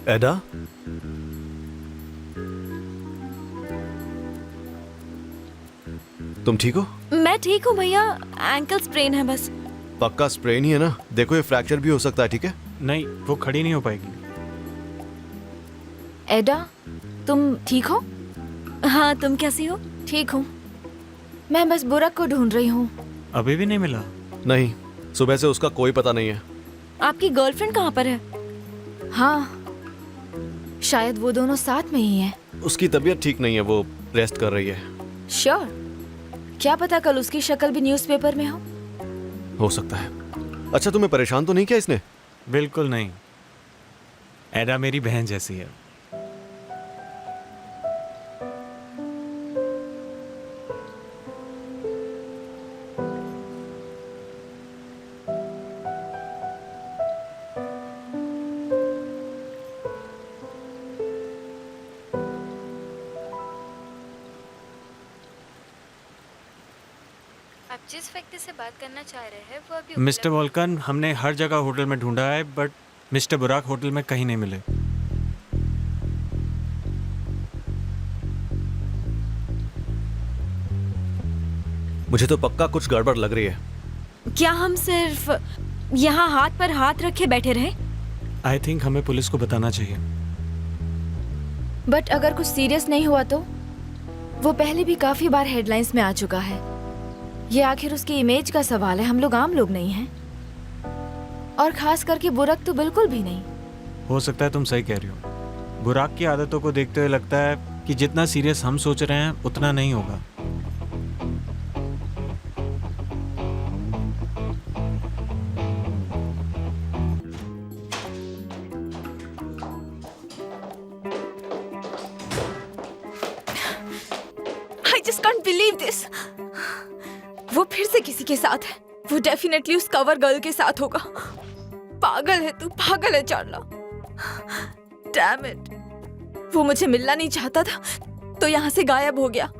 एडा, तुम ठीक हो? मैं ठीक हूँ भैया, एंकल स्प्रेन है बस। पक्का स्प्रेन ही है ना? देखो ये फ्रैक्चर भी हो सकता है, ठीक है? नहीं, वो खड़ी नहीं हो पाएगी। एडा, तुम ठीक हो? हाँ, तुम कैसी हो? ठीक हूँ। मैं बस बुरक को ढूंढ रही हूँ। अभी भी नहीं मिला? नहीं, सुबह से उसका कोई पता नहीं है। आपकी गर्लफ्रेंड कहाँ पर है? हाँ, शायद वो दोनों साथ में ही हैं। उसकी तबीयत ठीक नहीं है, वो रेस्ट कर रही है। श्योर? क्या पता कल उसकी शक्ल भी न्यूज़पेपर में हो सकता है। अच्छा, तुम्हें परेशान तो नहीं किया इसने? बिल्कुल नहीं, एडा मेरी बहन जैसी है। आप जिस व्यक्ति से बात करना चाह रहे हैं वो अभी मिस्टर वॉल्कन, हमने हर जगह होटल में ढूंढा है, बट मिस्टर बुराक होटल में कहीं नहीं मिले। मुझे तो पक्का कुछ गड़बड़ लग रही है। क्या हम सिर्फ यहाँ हाथ पर हाथ रखे बैठे रहे? आई थिंक हमें पुलिस को बताना चाहिए। बट अगर कुछ सीरियस नहीं हुआ तो? वो पहले भी काफी बार हेडलाइंस में आ चुका है। ये आखिर उसकी इमेज का सवाल है, हम लोग आम लोग नहीं हैं। और खास करके बुरक तो बिल्कुल भी नहीं। हो सकता है तुम सही कह रही हो। बुराक की आदतों को देखते हुए लगता है कि जितना सीरियस हम सोच रहे हैं उतना नहीं होगा। I just can't believe this. वो फिर से किसी के साथ है। वो डेफिनेटली उस कवर गर्ल के साथ होगा। पागल है तू, पागल है चार्ला। Damn it. वो मुझे मिलना नहीं चाहता था तो यहाँ से गायब हो गया।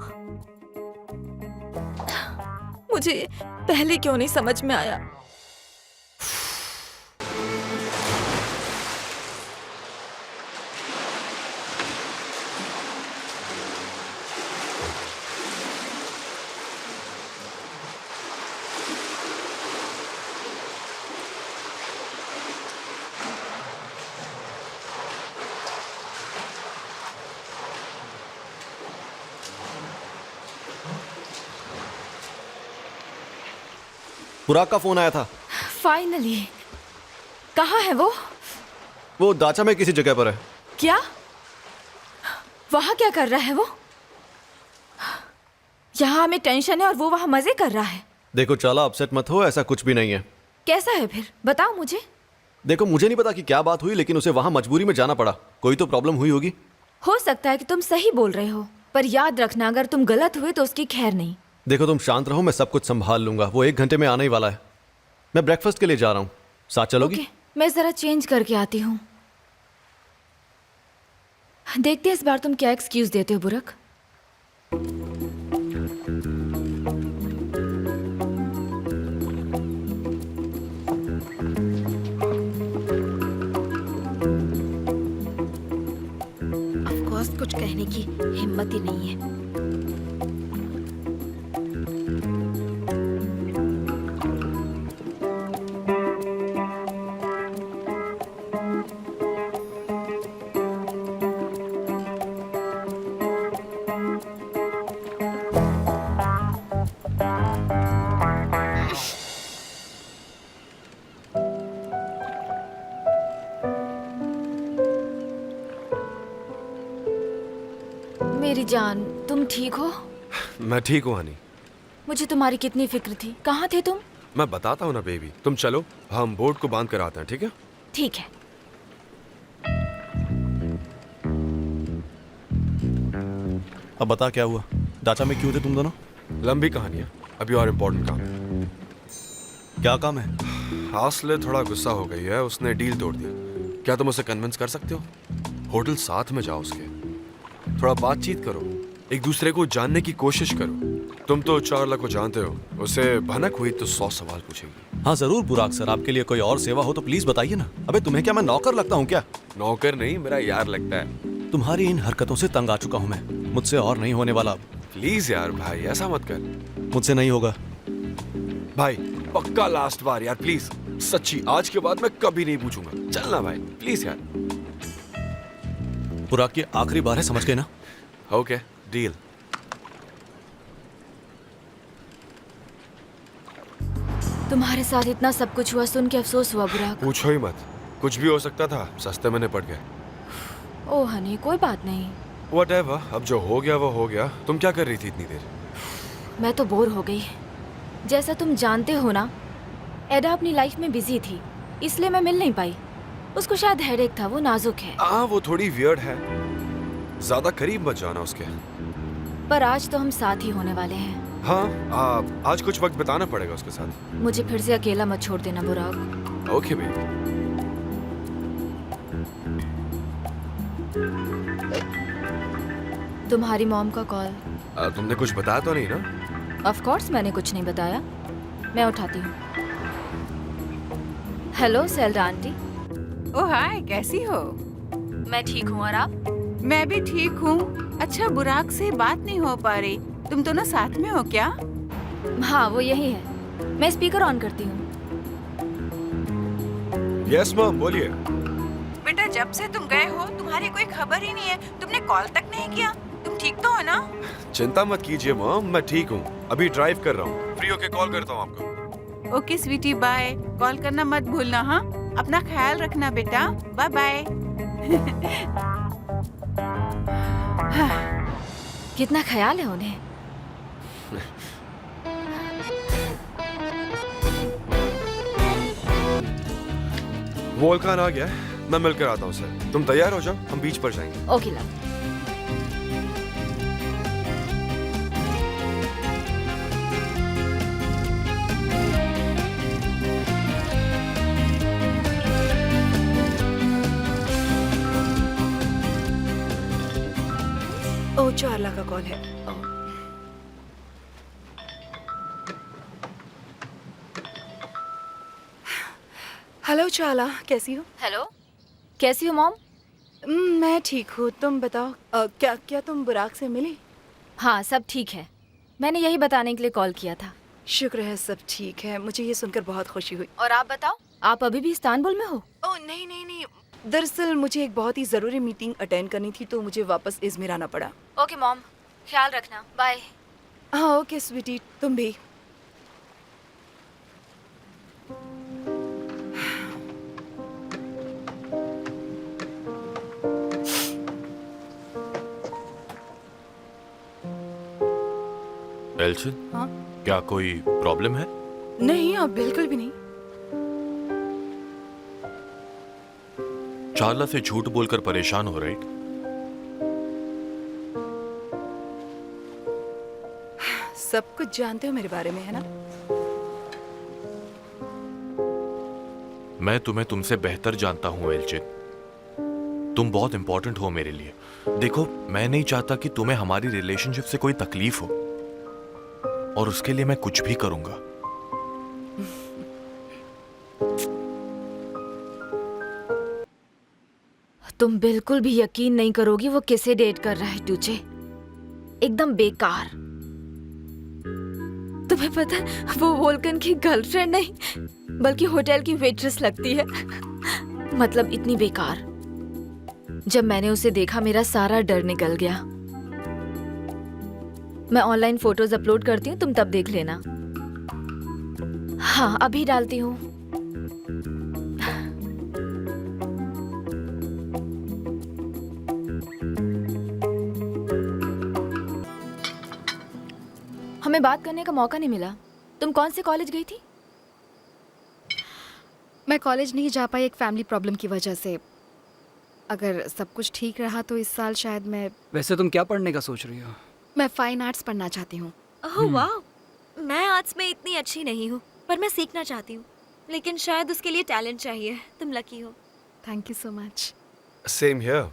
मुझे पहले क्यों नहीं समझ में आया? बुराक का फोन आया था। फाइनली। कहाँ है वो? वो दाचा में किसी जगह पर है। क्या? वहाँ क्या कर रहा है वो? यहाँ हमें टेंशन है और वो वहाँ मजे कर रहा है। देखो चाला, अपसेट मत हो, ऐसा कुछ भी नहीं है। कैसा है फिर? बताओ मुझे। देखो, मुझे नहीं पता कि क्या बात हुई, लेकिन उसे वहाँ मजबूरी में जाना पड़ा। कोई तो प्रॉब्लम हुई होगी। हो सकता है कि तुम सही बोल रहे हो, पर याद रखना अगर तुम गलत हुए तो उसकी खैर नहीं। देखो तुम शांत रहो, मैं सब कुछ संभाल लूंगा। वो 1 घंटे में आने ही वाला है। मैं ब्रेकफास्ट के लिए जा रहा हूँ, साथ चलोगी? ओके, मैं जरा चेंज करके आती हूँ। देखते हैं इस बार तुम क्या एक्सक्यूज देते हो बुरक। ऑफ कोर्स कुछ कहने की हिम्मत ही नहीं है। मेरी जान, तुम ठीक हो? मैं ठीक हूँ हनी। मुझे तुम्हारी कितनी फिक्र थी। कहाँ थे तुम? मैं बताता हूँ ना बेबी, तुम चलो, हम बोर्ड को बांध कर आते हैं, ठीक है? ठीक है। अब बता क्या हुआ? दाचा में क्यों थे तुम दोनों? लंबी कहानी है, अभी और इम्पोर्टेंट काम है। क्या काम है? हासले थोड़ा गुस्सा हो गई है, उसने डील तोड़ दी। क्या तुम उसे कन्विंस कर सकते हो? होटल साथ में जाओ उसके, थोड़ा बातचीत करो, एक दूसरे को जानने की कोशिश करो। तुम तो चार्ला को जानते हो, उसे भनक हुई तो 100 सवाल पूछेगी। हाँ जरूर बुराक सर, आपके लिए कोई और सेवा हो तो प्लीज बताइए ना। अबे तुम्हें क्या मैं नौकर लगता हूँ क्या? नौकर नहीं, मेरा यार लगता है। तुम्हारी इन हरकतों से तंग आ चुका हूँ मैं। मुझसे और नहीं होने वाला अब। प्लीज यार भाई, ऐसा मत कर। मुझसे नहीं होगा। भाई पक्का लास्ट बार यार, प्लीज। सच्ची, आज के बाद मैं कभी नहीं पूछूंगा। चलना भाई, प्लीज यार। बुराक ये आखिरी बार है, समझ गए ना? Okay, deal. तुम्हारे साथ इतना सब कुछ हुआ सुन के अफसोस हुआ बुराक। पूछो ही मत, कुछ भी हो सकता था, सस्ते में निपट गए। ओह हनी, कोई बात नहीं। Whatever, अब जो हो गया वो हो गया। तुम क्या कर रही थी इतनी देर? मैं तो बोर हो गई। जैसा तुम जानते हो ना, एडा अपनी लाइफ में बिजी थी, इसलिए मैं मिल नहीं पाई। उसको शायद हेडेक था, वो नाजुक है। वो थोड़ी वियर्ड है। ज्यादा करीब मत जाना उसके। पर आज तो हम साथ ही होने वाले हैं। हाँ, आज कुछ वक्त बिताना पड़ेगा उसके साथ। मुझे फिर से अकेला मत छोड़ देना बुराक। Okay baby. तुम्हारी मॉम का कॉल। तुमने कुछ बताया तो नहीं ना? ऑफ कोर्स मैंने कुछ नहीं बताया। मैं उठाती हूँ। Hello Selda aunty. Oh hi, कैसी हो? मैं ठीक हूँ, और आप? मैं भी ठीक हूँ। अच्छा, बुराक से बात नहीं हो पा रही। तुम दोनों साथ में हो क्या? हाँ, वो यही है। मैं स्पीकर ऑन करती हूँ। यस मैम, बोलिए। बेटा, जब से तुम गए हो तुम्हारी कोई खबर ही नहीं है। तुमने कॉल तक नहीं किया। तुम ठीक तो हो ना? चिंता मत कीजिए मैम, मैं ठीक हूँ। अभी ड्राइव कर रहा हूँ, फ्री होके कॉल करता हूँ आपको। Okay Sweety, bye. कॉल करना मत भूलना। हाँ, अपना ख्याल रखना बेटा। Bye bye. कितना ख्याल है उन्हें। वोल्कान आ गया है, मैं मिलकर आता हूँ सर। तुम तैयार हो जाओ, हम बीच पर जाएंगे। Okay love. ओ, चार्ला का कॉल है। हेलो चार्ला, कैसी हो? हेलो, कैसी हो मॉम? मैं ठीक हूँ। तुम बताओ, क्या तुम बुराक से मिली? हाँ, सब ठीक है। मैंने यही बताने के लिए कॉल किया था। शुक्र है सब ठीक है। मुझे ये सुनकर बहुत खुशी हुई। और आप बताओ, आप अभी भी इस्तांबुल में हो? ओह नहीं नहीं नहीं, दरअसल मुझे एक बहुत ही ज़रूरी मीटिंग अटेंड करनी थी, तो मुझे वापस इज़मिर आना पड़ा। ओके मॉम, ख्याल रखना। बाय। हाँ ओके स्वीटी, तुम भी। एल्चिन, हाँ? क्या कोई प्रॉब्लम है? नहीं, आप बिल्कुल भी नहीं। चार्ला से झूठ बोलकर परेशान हो, राइट? सब कुछ जानते हो मेरे बारे में, है ना? मैं तुम्हें तुमसे बेहतर जानता हूं एल्चिन। तुम बहुत इंपॉर्टेंट हो मेरे लिए। देखो, मैं नहीं चाहता कि तुम्हें हमारी रिलेशनशिप से कोई तकलीफ हो, और उसके लिए मैं कुछ भी करूंगा। तुम बिल्कुल भी यकीन नहीं करोगी वो किसे डेट कर रहा है टूचे। एकदम बेकार। तुम्हें पता है, वो वोल्कन की गर्लफ्रेंड नहीं बल्कि होटल की वेट्रेस लगती है। मतलब इतनी बेकार। जब मैंने उसे देखा मेरा सारा डर निकल गया। मैं ऑनलाइन फोटोज अपलोड करती हूँ, तुम तब देख लेना। हाँ, अभी डालती हूँ। हमें बात करने का मौका नहीं मिला। तुम कौन से कॉलेज गई थी? मैं कॉलेज नहीं जा पाई एक फैमिली प्रॉब्लम की वजह से। अगर सब कुछ ठीक रहा तो इस साल शायद मैं वैसे तुम क्या पढ़ने का सोच रही हो? मैं फाइन आर्ट्स पढ़ना चाहती हूँ। ओह वाह, मैं आर्ट्स में इतनी अच्छी नहीं हूँ, पर मैं सीखना चाहती हूँ। लेकिन शायद उसके लिए टैलेंट चाहिए। तुम लकी हो। Thank you so much. Same here.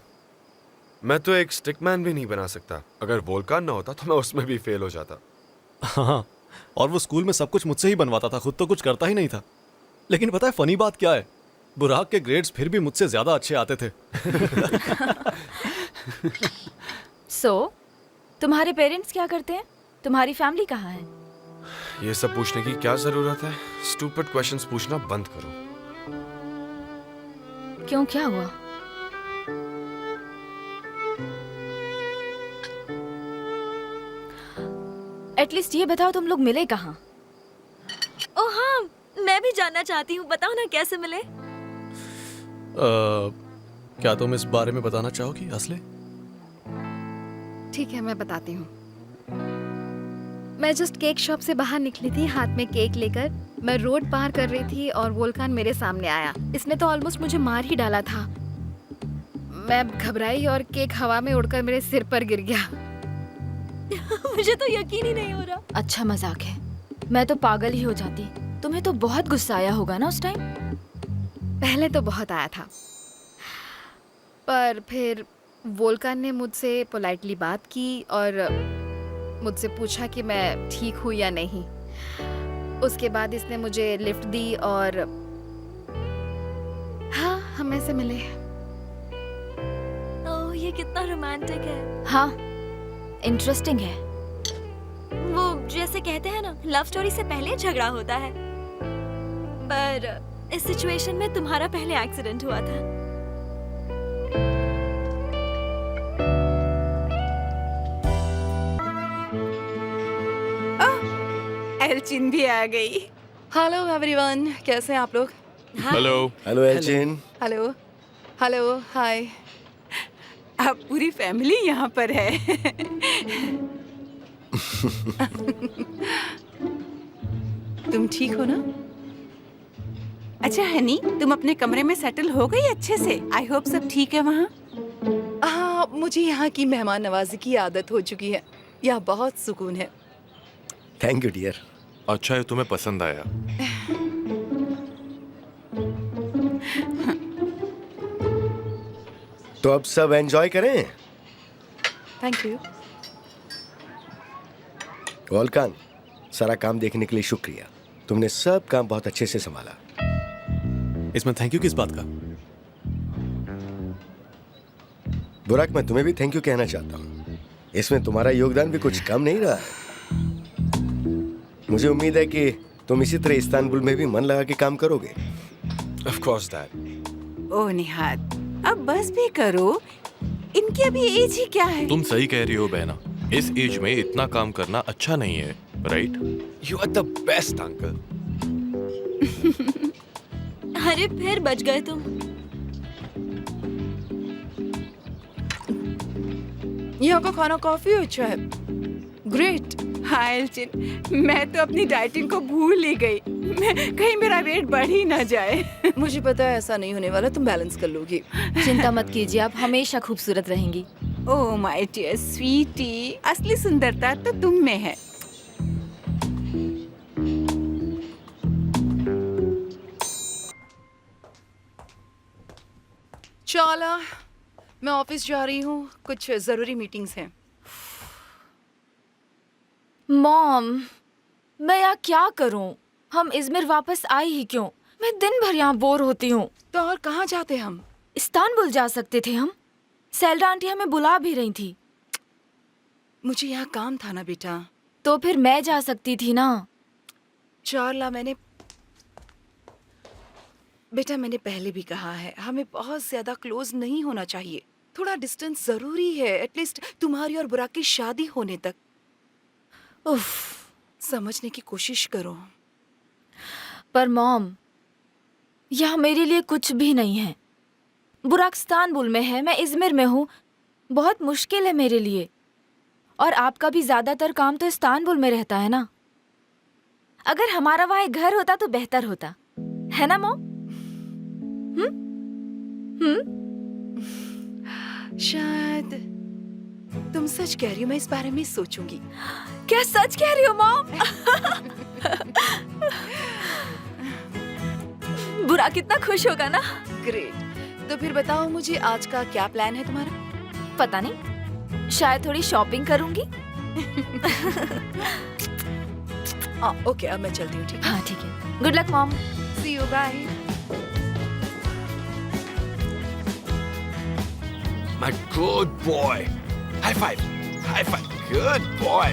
मैं तो एक स्टिकमैन भी नहीं बना सकता। अगर वोल्कान ना होता तो मैं उसमें भी फेल हो जाता। हाँ, और वो स्कूल में सब कुछ मुझसे ही बनवाता था, खुद तो कुछ करता ही नहीं था। लेकिन पता है फनी बात क्या है, बुराक के ग्रेड्स फिर भी मुझसे ज्यादा अच्छे आते थे। सो तुम्हारे पेरेंट्स क्या करते हैं? तुम्हारी फैमिली कहाँ है? ये सब पूछने की क्या जरूरत है? स्टूपिड क्वेश्चंस पूछना बंद करो। क्यों, क्या हुआ? एटलीस्ट ये बताओ तुम लोग मिले कहाँ? ओह हाँ, मैं भी जानना चाहती हूँ, बताओ ना कैसे मिले? क्या तुम इस बारे में बताना चाहोगी असले? ठीक है, मैं बताती हूँ। मैं जस्ट केक शॉप से बाहर निकली थी हाथ में केक लेकर। मैं रोड पार कर रही थी और वोल्कान मेरे सामने आया। इसने तो ऑलमोस्ट मुझे मार ही डाला था। मैं घबराई और केक हवा में उड़कर मेरे सिर पर गिर गया। मुझे तो यकीन ही नहीं हो रहा। अच्छा मजाक है, मैं तो पागल ही हो जाती। तुम्हें तो बहुत गुस्सा आया होगा ना उस टाइम? पहले तो बहुत आया था, पर फिर वोल्कान ने मुझसे पोलाइटली बात की और मुझसे पूछा कि मैं ठीक हूँ या नहीं। उसके बाद इसने मुझे लिफ्ट दी और हाँ, हम ऐसे मिले। ओह, ये कितना रोमांटिक है। हाँ, इंटरेस्टिंग है। वो जैसे कहते हैं ना, लव स्टोरी से पहले झगड़ा होता है, पर इस सिचुएशन में तुम्हारा पहले एक्सीडेंट हुआ था। एल्चिन भी आ गई। हेलो एवरीवन, कैसे हैं आप लोग? हेलो। हेलो एल्चिन। हेलो हेलो, हाय। अब पूरी फैमिली यहाँ पर है। तुम ठीक हो ना? अच्छा हनी, तुम अपने कमरे में सेटल हो गई अच्छे से? आई होप सब ठीक है वहाँ। हाँ, मुझे यहाँ की मेहमान नवाजी की आदत हो चुकी है। यहाँ बहुत सुकून है। Thank you dear. अच्छा है तुम्हें पसंद आया। तो अब सब एंजॉय करें। Thank you. वोल्कान, सारा काम देखने के लिए शुक्रिया। तुमने सब काम बहुत अच्छे से संभाला। इसमें थैंक यू किस बात का? बुराक, मैं तुम्हें भी थैंक यू कहना चाहता हूँ। इसमें तुम्हारा योगदान भी कुछ कम नहीं रहा है। मुझे उम्मीद है कि तुम इसी तरह इस्तांबुल में भी मन लगा के काम करोगे। Of course dad. Oh Nihad, अब बस भी करो। इनकी अभी एज ही क्या है? तुम सही कह रही हो बहना, इस एज में इतना काम करना अच्छा नहीं है, right? You are the best uncle. अरे फिर बच गए तुम। यहाँ का खाना काफी अच्छा है। ग्रेट। हाँ एल्चिन, मैं तो अपनी डाइटिंग को भूल ही गई। कहीं मेरा वेट बढ़ ही ना जाए। मुझे पता है ऐसा नहीं होने वाला, तुम बैलेंस कर लोगी। चिंता मत कीजिए, आप हमेशा खूबसूरत रहेंगी। ओह माय डियर स्वीटी, असली सुंदरता तो तुम में है। चला, मैं ऑफिस जा रही हूँ, कुछ जरूरी मीटिंग्स हैं। मॉम, मैं यहाँ क्या करूँ? हम इज़मिर वापस आए ही क्यों? मैं दिन भर यहाँ बोर होती हूँ। तो और कहाँ जाते हम? इस्तांबुल जा सकते थे हम। सेल्डा आंटी हमें बुला भी रही थी। मुझे यहाँ काम था ना बेटा। तो फिर मैं जा सकती थी ना। चारला, मैंने पहले भी कहा है, हमें बहुत ज्यादा क्लोज नहीं होना चाहिए। थोड़ा डिस्टेंस जरूरी है, एटलीस्ट तुम्हारी और बुराक की शादी होने तक। उफ, समझने की कोशिश करो। पर मॉम, यहाँ मेरे लिए कुछ भी नहीं है। बुराक इस्तांबुल में है, मैं इज़मिर में हूँ। बहुत मुश्किल है मेरे लिए। और आपका भी ज्यादातर काम तो इस्तांबुल में रहता है ना। अगर हमारा वहाँ एक घर होता तो बेहतर होता, है ना मॉम? शायद तुम सच कह रही हो, मैं इस बारे में सोचूंगी। क्या सच कह रही हो मॉम? बुरा कितना खुश होगा ना। ग्रेट। तो फिर बताओ मुझे, आज का क्या प्लान है तुम्हारा? पता नहीं, शायद थोड़ी शॉपिंग करूंगी। ओके, अब मैं चलती हूँ। ठीक है? हाँ ठीक है। Good luck mom. See you, bye. My good boy. High five. High five. Good boy.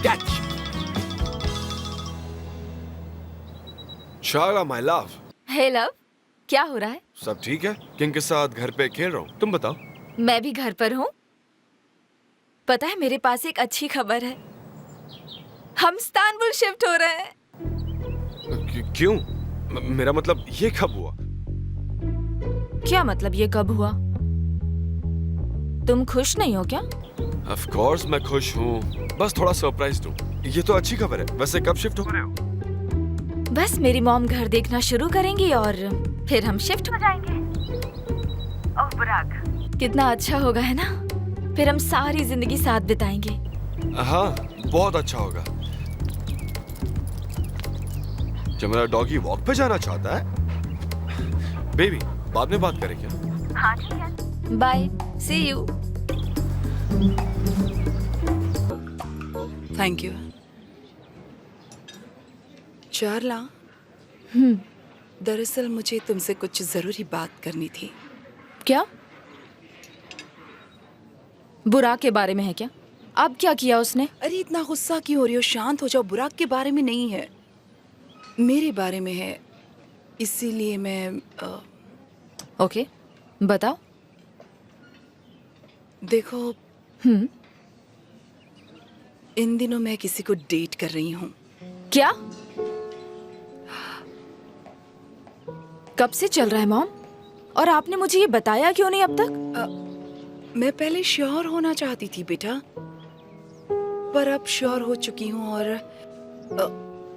Catch. शाला माय लव, हे लव, क्या हो रहा है? सब ठीक है? किंग के साथ घर पे खेल रहा हूँ, तुम बताओ। मैं भी घर पर हूँ। पता है मेरे पास एक अच्छी खबर है, हम इस्तांबुल शिफ्ट हो रहे हैं। क्यों? मेरा मतलब ये कब हुआ? क्या मतलब ये कब हुआ? तुम खुश नहीं हो क्या? ऑफ कोर्स मैं खुश हूँ, बस थोड़ा सरप्राइज्ड हूँ। ये तो अच्छी खबर है। वैसे कब शिफ्ट हो रहे हो? बस मेरी मॉम घर देखना शुरू करेंगी और फिर हम शिफ्ट हो जाएंगे। ओह बुराक, कितना अच्छा होगा है ना? फिर हम सारी जिंदगी साथ बिताएंगे। हाँ, बहुत अच्छा होगा। जब मेरा डॉगी वॉक पे जाना चाहता है, बेबी बाद में बात करें क्या? हाँ ठीक है, bye, see you. Thank you. Charla, दरअसल मुझे तुमसे कुछ जरूरी बात करनी थी। क्या? बुराक के बारे में है क्या? अब क्या किया उसने? अरे इतना गुस्सा क्यों हो रही हो? शांत हो जाओ। बुराक के बारे में नहीं है, मेरे बारे में है, इसीलिए मैं ओके, बताओ। देखो, इन दिनों मैं किसी को डेट कर रही हूँ। क्या? कब से चल रहा है मॉम? और आपने मुझे ये बताया क्यों नहीं अब तक? मैं पहले श्योर होना चाहती थी बेटा, पर अब श्योर हो चुकी हूँ और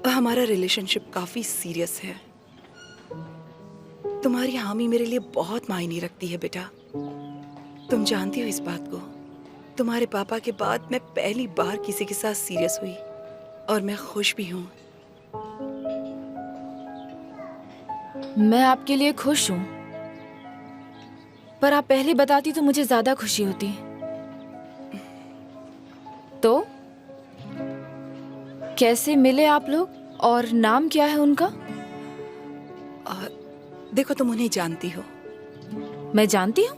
हमारा रिलेशनशिप काफी सीरियस है। तुम्हारी हामी मेरे लिए बहुत मायने रखती है बेटा, तुम जानती हो इस बात को। तुम्हारे पापा के बाद मैं पहली बार किसी के साथ सीरियस हुई और मैं खुश भी हूँ। मैं आपके लिए खुश हूँ, पर आप पहले बताती तो मुझे ज्यादा खुशी होती। तो कैसे मिले आप लोग और नाम क्या है उनका? देखो, तुम उन्हें जानती हो। मैं जानती हूँ?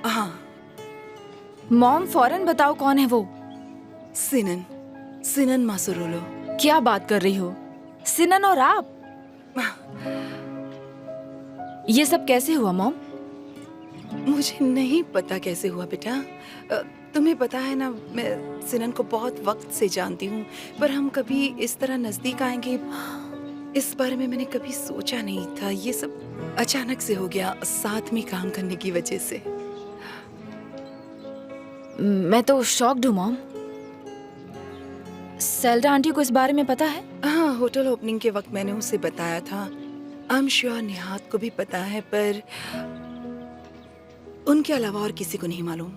हाँ। मॉम फौरन बताओ कौन है वो? सिनन मासुरोलो। क्या बात कर रही हो? सिनन और आप? ये सब कैसे हुआ मॉम? मुझे नहीं पता कैसे हुआ बेटा। तुम्हें पता है ना, मैं सिनन को बहुत वक्त से जानती हूँ, पर हम कभी इस तरह नजदीक आएंगे इस बारे में मैंने कभी सोचा नहीं था। ये सब अचानक से हो गया, साथ में काम करने की वजह से। मैं तो शॉक्ड हूँ मॉम। सेल्डा आंटी को इस बारे में पता है? हाँ, होटल ओपनिंग के वक्त मैंने उसे बताया था। आई एम श्योर निहात को भी पता है, पर उनके अलावा और किसी को नहीं मालूम।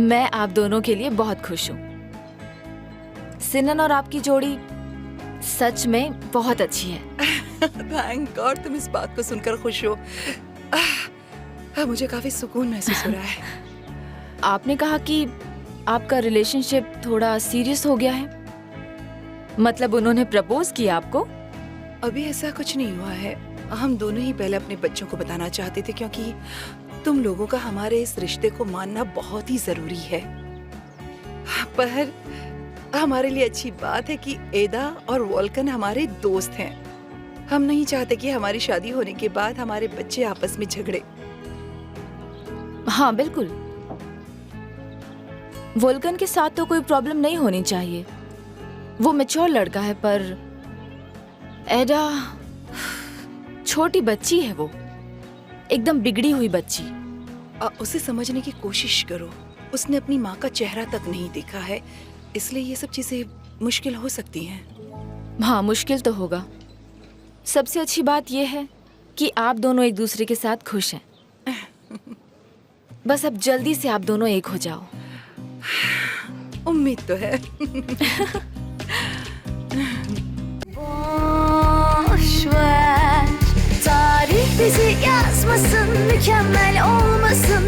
मैं आप दोनों के लिए बहुत खुश हूँ। सिनन और आपकी जोड़ी सच में बहुत अच्छी है। थैंक गॉड, तुम इस बात को सुनकर खुश हो। मुझे काफी सुकून महसूस हो रहा है। आपने कहा कि आपका रिलेशनशिप थोड़ा सीरियस हो गया है, मतलब उन्होंने प्रपोज किया आपको? अभी ऐसा कुछ नहीं हुआ है। हम दोनों ही पहले अपने बच्चों को बताना चाहते थे, क्योंकि तुम लोगों का हमारे इस रिश्ते को मानना बहुत ही जरूरी है। पर हमारे लिए अच्छी बात है कि एदा और वोल्कन हमारे दोस्त हैं। हम नहीं चाहते कि हमारी शादी होने के बाद हमारे बच्चे आपस में झगड़े। हाँ बिल्कुल, वोल्कन के साथ तो कोई प्रॉब्लम नहीं होनी चाहिए, वो मैच्योर लड़का है, पर एडा छोटी बच्ची है, वो एकदम बिगड़ी हुई बच्ची। उसे समझने की कोशिश करो। उसने अपनी माँ का चेहरा तक नहीं देखा है, इसलिए ये सब चीजें मुश्किल हो सकती हैं। हाँ, मुश्किल तो होगा। सबसे अच्छी बात यह है कि आप दोनों एक दूसरे के साथ खुश हैं। बस अब जल्दी से आप दोनों एक हो जाओ। उम्मीद तो है। तारीफ bizi yazmasın, mükemmel olmasın.